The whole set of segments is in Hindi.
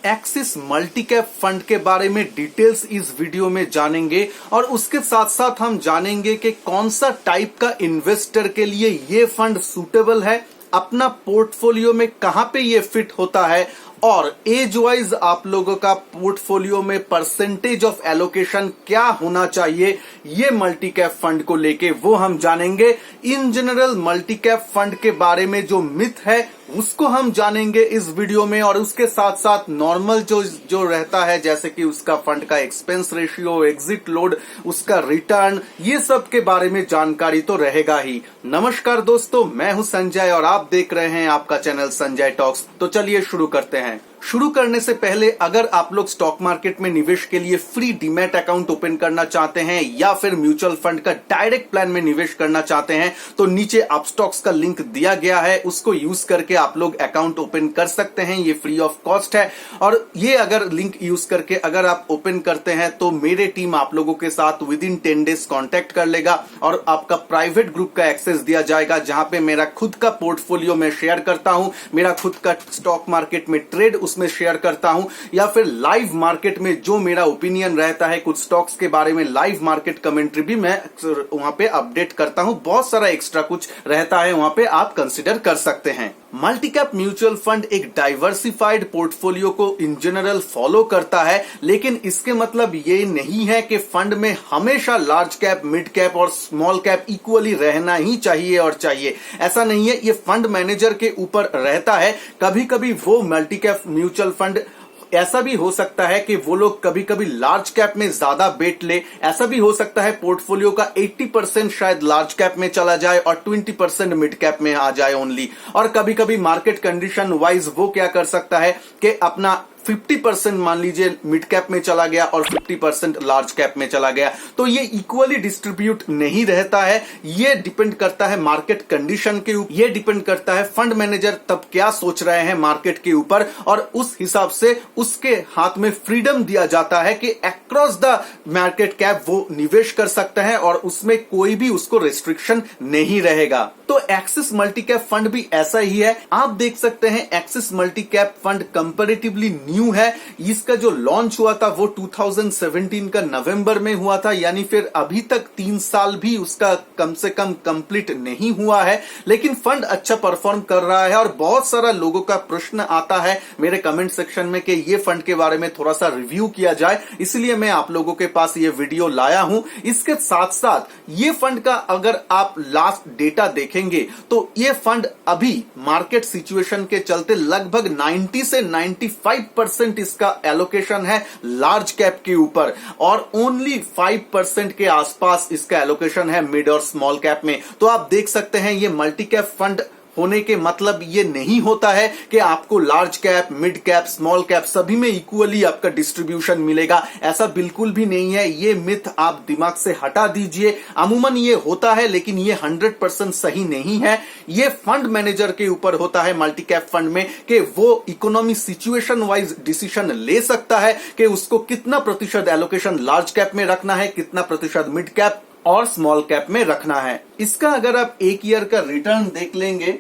एक्सिस मल्टी कैप फंड के बारे में डिटेल्स इस वीडियो में जानेंगे और उसके साथ साथ हम जानेंगे कि कौन सा टाइप का इन्वेस्टर के लिए ये फंड सूटेबल है, अपना पोर्टफोलियो में कहां पे ये फिट होता है और एज वाइज आप लोगों का पोर्टफोलियो में परसेंटेज ऑफ एलोकेशन क्या होना चाहिए ये मल्टी कैप फंड को लेके वो हम जानेंगे। In general multi cap fund के बारे में जो मिथ है उसको हम जानेंगे इस वीडियो में और उसके साथ साथ नॉर्मल जो रहता है जैसे कि उसका फंड का एक्सपेंस रेशियो, एग्जिट लोड, उसका रिटर्न, ये सब के बारे में जानकारी तो रहेगा ही। नमस्कार दोस्तों, मैं हूं संजय और आप देख रहे हैं आपका चैनल संजय टॉक्स। तो चलिए शुरू करते हैं। शुरू करने से पहले अगर आप लोग स्टॉक मार्केट में निवेश के लिए फ्री डीमैट अकाउंट ओपन करना चाहते हैं या फिर म्यूचुअल फंड का डायरेक्ट प्लान में निवेश करना चाहते हैं तो नीचे अपस्टॉक्स का लिंक दिया गया है, उसको यूज करके आप लोग अकाउंट ओपन कर सकते हैं। ये फ्री ऑफ कॉस्ट है और ये अगर लिंक यूज करके अगर आप ओपन करते हैं तो मेरे टीम आप लोगों के साथ विद इन 10 डेज कॉन्टेक्ट कर लेगा और आपका प्राइवेट ग्रुप का एक्सेस दिया जाएगा जहां पे मेरा खुद का पोर्टफोलियो में शेयर करता हूं, मेरा खुद का स्टॉक मार्केट में ट्रेड उसमें शेयर करता हूं या फिर लाइव मार्केट में जो मेरा ओपिनियन रहता है कुछ स्टॉक्स के बारे में लाइव मार्केट कमेंट्री भी मैं वहां पे अपडेट करता हूं। बहुत सारा एक्स्ट्रा कुछ रहता है वहां पे, आप कंसिडर कर सकते हैं। मल्टी कैप म्यूचुअल फंड एक डाइवर्सिफाइड पोर्टफोलियो को इन जनरल फॉलो करता है, लेकिन इसके मतलब ये नहीं है कि फंड में हमेशा लार्ज कैप, मिड कैप और स्मॉल कैप इक्वली रहना ही चाहिए और चाहिए, ऐसा नहीं है। ये फंड मैनेजर के ऊपर रहता है। कभी कभी वो मल्टी कैप म्यूचुअल फंड ऐसा भी हो सकता है कि वो लोग कभी कभी लार्ज कैप में ज्यादा बेट ले, ऐसा भी हो सकता है पोर्टफोलियो का 80% शायद लार्ज कैप में चला जाए और 20% मिड कैप में आ जाए ओनली। और कभी कभी मार्केट कंडीशन वाइज वो क्या कर सकता है कि अपना 50% मान लीजिए मिड कैप में चला गया और 50% लार्ज कैप में चला गया, तो ये इक्वली डिस्ट्रीब्यूट नहीं रहता है। ये डिपेंड करता है मार्केट कंडीशन के ऊपर, ये डिपेंड करता है फंड मैनेजर तब क्या सोच रहे हैं मार्केट के ऊपर और उस हिसाब से उसके हाथ में फ्रीडम दिया जाता है कि अक्रॉस द मार्केट कैप वो निवेश कर सकता है और उसमें कोई भी उसको रेस्ट्रिक्शन नहीं रहेगा। तो एक्सिस मल्टी कैप फंड भी ऐसा ही है। आप देख सकते हैं axis multi cap fund comparatively new है। इसका जो लॉन्च हुआ था वो 2017 का नवंबर में हुआ था, यानी फिर अभी तक 3 साल भी उसका कम से कम कंप्लीट नहीं हुआ है, लेकिन फंड अच्छा परफॉर्म कर रहा है। और बहुत सारा लोगों का प्रश्न आता है मेरे कमेंट सेक्शन में कि ये फंड के बारे में थोड़ा सा रिव्यू किया जाए, इसलिए मैं आप लोगों के पास ये वीडियो लाया हूं। इसके साथ साथ ये फंड का अगर आप लास्ट डेटा देखेंगे तो ये फंड अभी मार्केट सिचुएशन के चलते लगभग 90 से 95% इसका एलोकेशन है लार्ज कैप के ऊपर और ओनली 5% के आसपास इसका एलोकेशन है मिड और स्मॉल कैप में। तो आप देख सकते हैं ये मल्टी कैप फंड होने के मतलब ये नहीं होता है कि आपको large cap, mid cap, small cap सभी में इक्वली आपका डिस्ट्रीब्यूशन मिलेगा, ऐसा बिल्कुल भी नहीं है। ये मिथ आप दिमाग से हटा दीजिए। अमूमन ये होता है लेकिन ये 100% सही नहीं है। ये फंड मैनेजर के ऊपर होता है मल्टी कैप फंड में कि वो इकोनॉमी सिचुएशन वाइज डिसीजन ले सकता है कि उसको कितना प्रतिशत एलोकेशन लार्ज कैप में रखना है, कितना प्रतिशत मिड कैप और स्मॉल कैप में रखना है। इसका अगर आप एक ईयर का रिटर्न देख लेंगे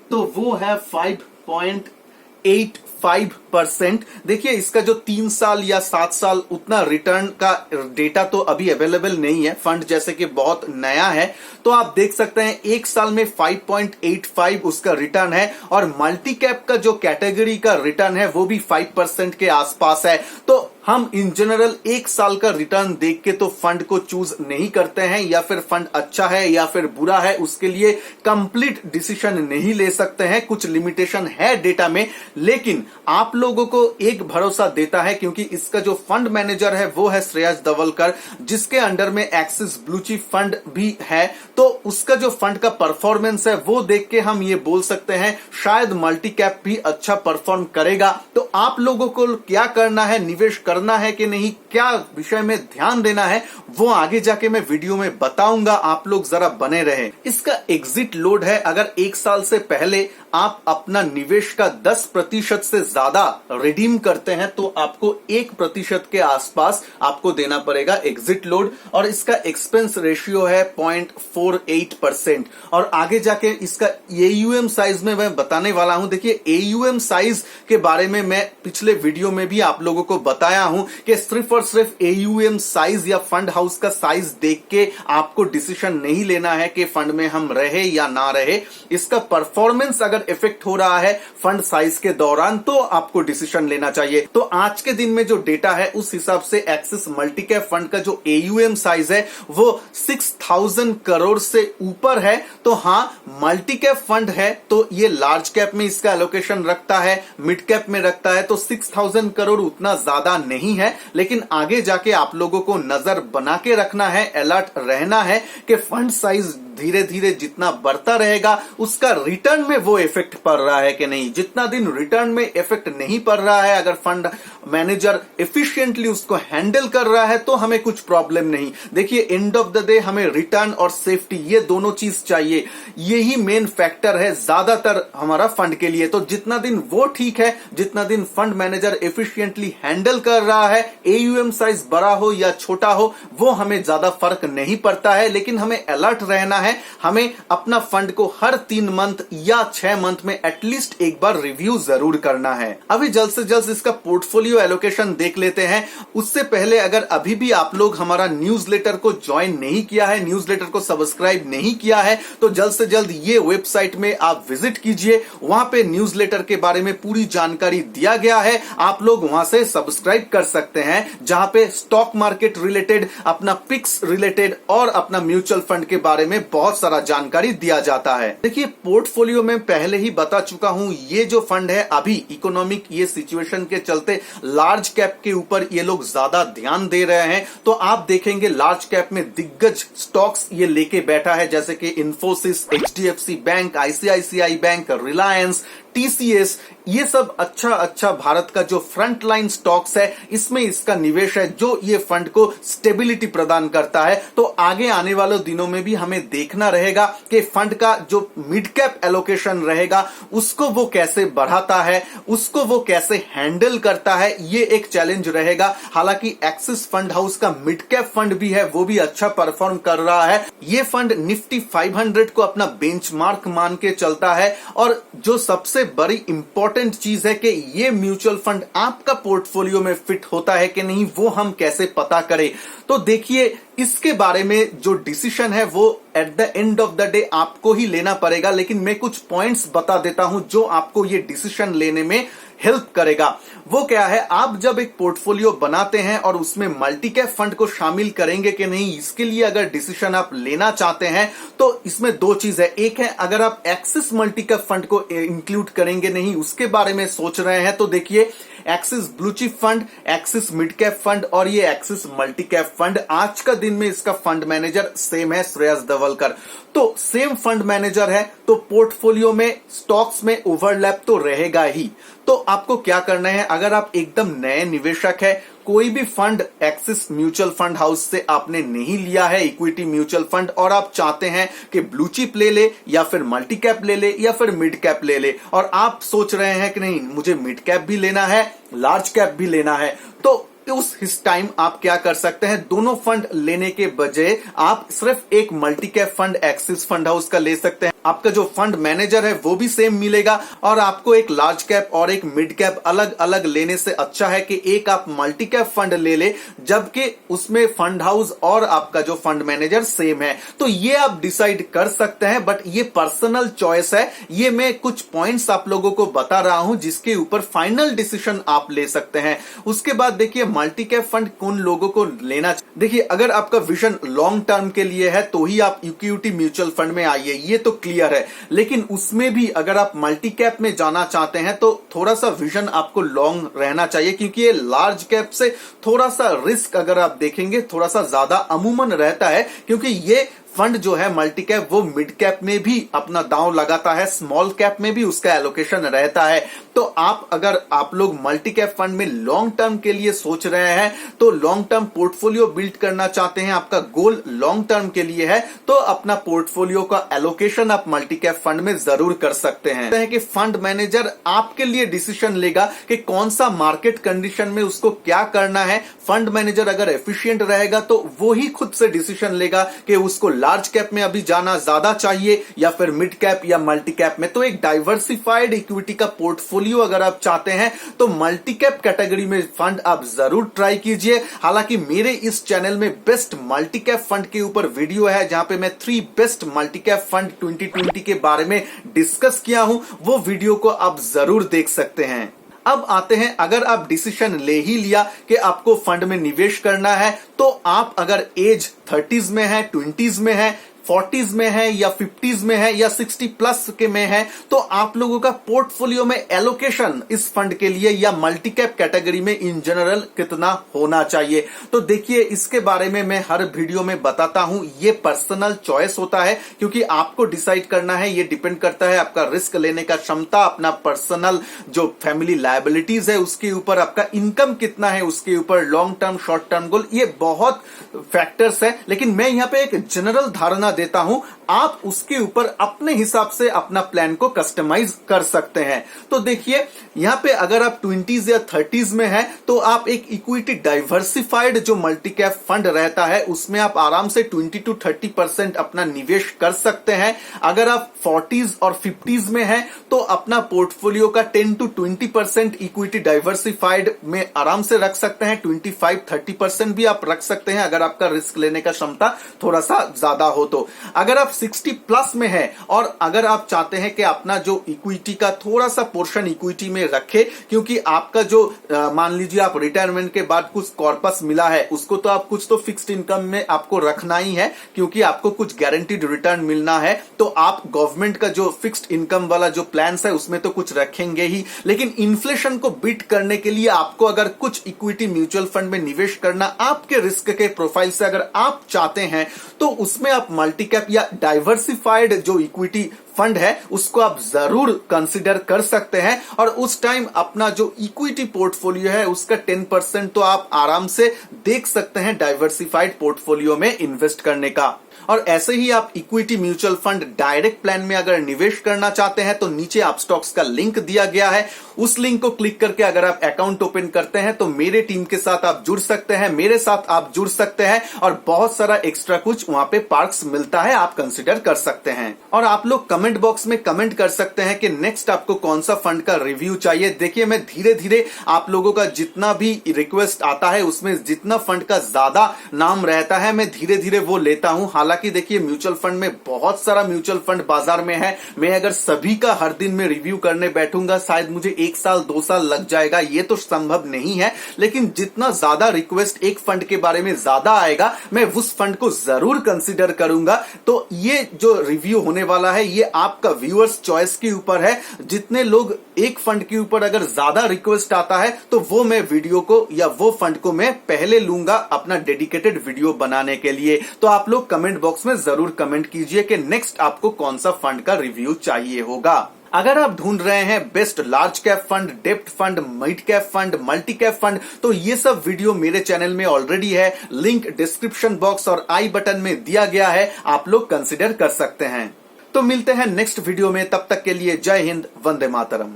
तो वो है 5.85%। देखिए इसका जो 3 साल या 7 साल उतना रिटर्न का डेटा तो अभी अवेलेबल नहीं है, फंड जैसे कि बहुत नया है। तो आप देख सकते हैं एक साल में 5.85 उसका रिटर्न है और मल्टी कैप का जो कैटेगरी का रिटर्न है वो भी 5% के आसपास है। तो हम इन जनरल एक साल का रिटर्न देख के तो फंड को चूज नहीं करते हैं या फिर फंड अच्छा है या फिर बुरा है उसके लिए कंप्लीट डिसीजन नहीं ले सकते हैं, कुछ लिमिटेशन है डेटा में। लेकिन आप लोगों को एक भरोसा देता है क्योंकि इसका जो फंड मैनेजर है वो है श्रेयस धवलकर, जिसके अंडर में एक्सिस ब्लू चिप फंड भी है। तो उसका जो फंड का परफॉर्मेंस है वो देख के हम ये बोल सकते हैं शायद मल्टी कैप भी अच्छा परफॉर्म करेगा। तो आप लोगों को क्या करना है, निवेश करना है कि नहीं, क्या विषय में ध्यान देना है, वो आगे जाके मैं वीडियो में बताऊंगा। आप लोग जरा बने रहे। इसका एग्जिट लोड है, अगर 1 साल से पहले आप अपना निवेश का 10% से ज्यादा रिडीम करते हैं तो आपको 1% के आसपास आपको देना पड़ेगा एग्जिट लोड, और इसका एक्सपेंस रेशियो है 0.48%। और आगे जाके इसका एयूएम साइज में मैं बताने वाला हूं। देखिए, एयूएम साइज के बारे में मैं पिछले वीडियो में भी आप लोगों को बताया हूं कि सिर्फ और सिर्फ एयूएम साइज या फंड हाउस का साइज देख के आपको डिसीजन नहीं लेना है कि फंड में हम रहे या ना रहे। इसका परफॉर्मेंस अगर इफेक्ट हो रहा है फंड साइज के दौरान तो आपको डिसीजन लेना चाहिए। तो आज के दिन में जो डेटा है उस हिसाब से एक्सिस मल्टीकैप फंड का जो एयूएम साइज है वो 6000 करोड़ से ऊपर है। तो हाँ, मल्टीकैप फंड है तो ये लार्ज कैप में इसका एलोकेशन रखता है, मिड कैप में रखता है, तो 6000 करोड़ उतना ज्यादा नहीं है। लेकिन आगे जाके आप लोगों को नजर बना के रखना है, अलर्ट रहना है कि फंड साइज धीरे धीरे जितना बढ़ता रहेगा उसका रिटर्न में वो इफेक्ट पड़ रहा है कि नहीं। जितना दिन रिटर्न में इफेक्ट नहीं पड़ रहा है, अगर फंड मैनेजर एफिशिएंटली उसको हैंडल कर रहा है तो हमें कुछ प्रॉब्लम नहीं। देखिए, एंड ऑफ द डे हमें रिटर्न और सेफ्टी ये दोनों चीज चाहिए, यही मेन फैक्टर है ज्यादातर हमारा फंड के लिए। तो जितना दिन वो ठीक है, जितना दिन फंड मैनेजर एफिशिएंटली हैंडल कर रहा है, एयूएम साइज बड़ा हो या छोटा हो वो हमें ज्यादा फर्क नहीं पड़ता है। लेकिन हमें अलर्ट रहना है, हमें अपना फंड को हर 3 मंथ या 6 मंथ में एटलीस्ट एक बार रिव्यू जरूर करना है। अभी जल्द से जल्द इसका पोर्टफोलियो एलोकेशन देख लेते हैं। उससे पहले अगर अभी भी आप लोग हमारा न्यूज़लेटर को ज्वाइन नहीं किया है, न्यूज़लेटर को सब्सक्राइब नहीं किया है, तो जल्द से जल्द ये वेबसाइट में आप विजिट कीजिए। वहां पे न्यूज़लेटर के बारे में पूरी जानकारी दिया गया है, आप लोग वहां से सब्सक्राइब कर सकते हैं, जहां पे स्टॉक मार्केट रिलेटेड, अपना पिक्स रिलेटेड और अपना म्यूचुअल फंड के बारे में बहुत सारा जानकारी दिया जाता है। देखिए, पोर्टफोलियो में पहले ही बता चुका हूं, ये जो फंड है अभी इकोनॉमिक ये सिचुएशन के चलते लार्ज कैप के ऊपर ये लोग ज्यादा ध्यान दे रहे हैं। तो आप देखेंगे लार्ज कैप में दिग्गज स्टॉक्स ये लेके बैठा है, जैसे कि Infosys, HDFC bank, ICICI bank, Reliance, TCS, ये सब अच्छा भारत का जो फ्रंट लाइन स्टॉक्स है इसमें इसका निवेश है, जो ये फंड को स्टेबिलिटी प्रदान करता है। तो आगे आने वाले दिनों में भी हमें देखना रहेगा कि फंड का जो मिड कैप एलोकेशन रहेगा उसको वो कैसे बढ़ाता है, उसको वो कैसे हैंडल करता है, ये एक चैलेंज रहेगा। हालांकि एक्सिस फंड हाउस का मिड कैप फंड भी है, वो भी अच्छा परफॉर्म कर रहा है। ये फंड निफ्टी 500 को अपना बेंचमार्क मान के चलता है। और जो सबसे बड़ी इंपॉर्टेंट चीज है कि ये म्यूचुअल फंड आपका पोर्टफोलियो में फिट होता है कि नहीं, वो हम कैसे पता करें। तो देखिए, इसके बारे में जो डिसीजन है वो at the end of the day आपको ही लेना पड़ेगा। लेकिन मैं कुछ पॉइंट्स बता देता हूं जो आपको ये डिसीजन लेने में हेल्प करेगा। वो क्या है, आप जब एक पोर्टफोलियो बनाते हैं और उसमें मल्टीकैप फंड को शामिल करेंगे कि नहीं, इसके लिए अगर डिसीजन आप लेना चाहते हैं तो इसमें 2 चीज है। एक है, अगर आप एक्सिस मल्टीकैप फंड को इंक्लूड करेंगे नहीं, उसके बारे में सोच रहे हैं, तो देखिए axis blue chip fund, axis mid cap fund और ये एक्सिस मल्टीकैप फंड, आज का दिन में इसका फंड मैनेजर सेम है, श्रेयस धवलकर। तो सेम फंड मैनेजर है तो पोर्टफोलियो में स्टॉक्स में ओवरलैप तो रहेगा ही। तो आपको क्या करना है, अगर आप एकदम नए निवेशक है, कोई भी fund axis mutual fund house से आपने नहीं लिया है इक्विटी म्यूचुअल फंड, और आप चाहते हैं कि ब्लू चिप ले ले या फिर मल्टी कैप ले ले या फिर मिड कैप ले ले, और आप सोच रहे हैं कि नहीं मुझे मिड कैप भी लेना है, लार्ज कैप भी लेना है, तो उस टाइम आप क्या कर सकते हैं, दोनों फंड लेने के बजाय आप सिर्फ एक multi cap fund axis fund house का ले सकते हैं। आपका जो फंड मैनेजर है वो भी सेम मिलेगा, और आपको एक लार्ज कैप और एक मिड कैप अलग अलग लेने से अच्छा है कि एक आप मल्टी कैप फंड ले ले, जबकि उसमें फंड हाउस और आपका जो फंड मैनेजर सेम है। तो ये आप डिसाइड कर सकते हैं, बट ये पर्सनल चॉइस है। ये मैं कुछ पॉइंट्स आप लोगों को बता रहा हूं जिसके ऊपर फाइनल डिसीजन आप ले सकते हैं। उसके बाद देखिए, मल्टी कैप फंड कौन लोगों को लेना, देखिए अगर आपका विजन लॉन्ग टर्म के लिए है तो ही आप इक्विटी म्यूचुअल फंड में आइए, ये तो क्लियर है। लेकिन उसमें भी अगर आप मल्टी कैप में जाना चाहते हैं तो थोड़ा सा विजन आपको लॉन्ग रहना चाहिए, क्योंकि ये लार्ज कैप से थोड़ा सा रिस्क अगर आप देखेंगे थोड़ा सा ज्यादा अमूमन रहता है, क्योंकि ये फंड जो है मल्टी कैप वो मिड कैप में भी अपना दांव लगाता है, स्मॉल कैप में भी उसका एलोकेशन रहता है। तो अगर आप लोग मल्टी कैप फंड में लॉन्ग टर्म के लिए सोच रहे हैं, तो लॉन्ग टर्म पोर्टफोलियो बिल्ड करना चाहते हैं, आपका गोल लॉन्ग टर्म के लिए है, तो अपना पोर्टफोलियो का एलोकेशन आप मल्टी कैप फंड में जरूर कर सकते हैं कि फंड मैनेजर आपके लिए डिसीजन लेगा कि कौन सा मार्केट कंडीशन में उसको क्या करना है। फंड मैनेजर अगर एफिशिएंट रहेगा तो वो ही खुद से डिसीजन लेगा कि उसको लार्ज कैप में अभी जाना ज्यादा चाहिए या फिर मिड कैप या मल्टी कैप में। तो एक डाइवर्सिफाइड इक्विटी का पोर्टफोलियो अगर आप चाहते हैं तो मल्टी कैप कैटेगरी में फंड आप जरूर ट्राई कीजिए। हालांकि मेरे इस चैनल में बेस्ट मल्टी कैप फंड के ऊपर वीडियो है जहां पे मैं 3 बेस्ट मल्टी कैप फंड 2020 के बारे में डिस्कस किया हूं, वो वीडियो को आप जरूर देख सकते हैं। अब आते हैं, अगर आप डिसीजन ले ही लिया कि आपको फंड में निवेश करना है, तो आप अगर एज 30s में है, 20s में है, 40s में है या 50s में है या 60 प्लस के में है, तो आप लोगों का पोर्टफोलियो में एलोकेशन इस फंड के लिए या मल्टी कैप कैटेगरी में इन जनरल कितना होना चाहिए। तो देखिए, इसके बारे में मैं हर वीडियो में बताता हूं। ये पर्सनल चॉइस होता है क्योंकि आपको डिसाइड करना है। ये डिपेंड करता है आपका रिस्क लेने का क्षमता, अपना पर्सनल जो फैमिली लायबिलिटीज है उसके ऊपर, आपका इनकम कितना है उसके ऊपर, long term short term goal, ये बहुत फैक्टर्स है। लेकिन मैं यहां पे एक जनरल धारणा देता हूं, आप उसके ऊपर अपने हिसाब से अपना प्लान को कस्टमाइज कर सकते हैं। तो देखिए, यहां पे अगर आप 20s या 30s में हैं, तो आप एक इक्विटी डाइवर्सिफाइड जो मल्टी कैप फंड रहता है उसमें आप आराम से 20 to 30% अपना निवेश कर सकते हैं। अगर आप 40s और 50s में हैं, तो अपना पोर्टफोलियो का 10 to 20% इक्विटी डाइवर्सिफाइड में आराम से रख सकते हैं। 25-30% भी आप रख सकते हैं अगर आपका रिस्क लेने का क्षमता थोड़ा सा ज्यादा हो तो। अगर आप 60 प्लस में है और अगर आप चाहते हैं कि अपना जो इक्विटी का थोड़ा सा पोर्शन इक्विटी में रखे, क्योंकि आपका जो मान लीजिए आप रिटायरमेंट के बाद कुछ कॉर्पस मिला है, उसको तो आप कुछ तो फिक्स्ड इनकम में आपको रखना ही है, क्योंकि आपको कुछ गारंटीड रिटर्न मिलना है। तो आप गवर्नमेंट का जो फिक्स्ड इनकम वाला जो प्लान है उसमें तो कुछ रखेंगे ही, लेकिन इन्फ्लेशन को बीट करने के लिए आपको अगर कुछ इक्विटी म्यूचुअल फंड में निवेश करना आपके रिस्क के प्रोफाइल से अगर आप चाहते हैं, तो उसमें आप मल्टी कैप या डाइवर्सिफाइड जो इक्विटी फंड है उसको आप जरूर कंसीडर कर सकते हैं। और उस टाइम अपना जो इक्विटी पोर्टफोलियो है उसका 10% तो आप आराम से देख सकते हैं डाइवर्सिफाइड पोर्टफोलियो में इन्वेस्ट करने का। और ऐसे ही आप equity mutual fund direct plan में अगर निवेश करना चाहते हैं, तो नीचे आप स्टॉक्स का लिंक दिया गया है, उस लिंक को क्लिक करके अगर आप अकाउंट ओपन करते हैं तो मेरे टीम के साथ आप जुड़ सकते हैं, मेरे साथ आप जुड़ सकते हैं और बहुत सारा एक्स्ट्रा कुछ वहां पे पार्क्स मिलता है, आप कंसिडर कर सकते हैं। और आप लोग कमेंट बॉक्स में कमेंट कर सकते हैं कि नेक्स्ट आपको कौन सा फंड का रिव्यू चाहिए। देखिए, मैं धीरे धीरे आप लोगों का जितना भी रिक्वेस्ट आता है उसमें जितना फंड का ज्यादा नाम रहता है मैं धीरे धीरे वो लेता हूं। हालांकि देखिए, म्यूचुअल फंड में बहुत सारा म्यूचुअल फंड बाजार में है, मैं अगर सभी का हर दिन में रिव्यू करने बैठूंगा शायद मुझे 1 साल 2 साल लग जाएगा, ये तो संभव नहीं है। लेकिन जितना ज्यादा रिक्वेस्ट एक फंड के बारे में ज्यादा आएगा, मैं उस फंड को जरूर कंसीडर करूंगा। तो ये जो रिव्यू होने वाला है ये आपका व्यूअर्स चॉइस के ऊपर है। जितने लोग एक फंड के ऊपर अगर ज्यादा रिक्वेस्ट आता है तो वो मैं वीडियो को या वो फंड को मैं पहले लूंगा अपना डेडिकेटेड वीडियो बनाने के लिए। तो आप लोग कमेंट बॉक्स में जरूर कमेंट कीजिए कि नेक्स्ट आपको कौन सा फंड का रिव्यू चाहिए होगा। अगर आप ढूंढ रहे हैं best large cap fund, depth fund, mid cap fund, multi cap fund, तो ये सब वीडियो मेरे चैनल में ऑलरेडी है, लिंक डिस्क्रिप्शन बॉक्स और आई बटन में दिया गया है, आप लोग कंसिडर कर सकते हैं। तो मिलते हैं नेक्स्ट वीडियो में, तब तक के लिए जय हिंद, वंदे मातरम।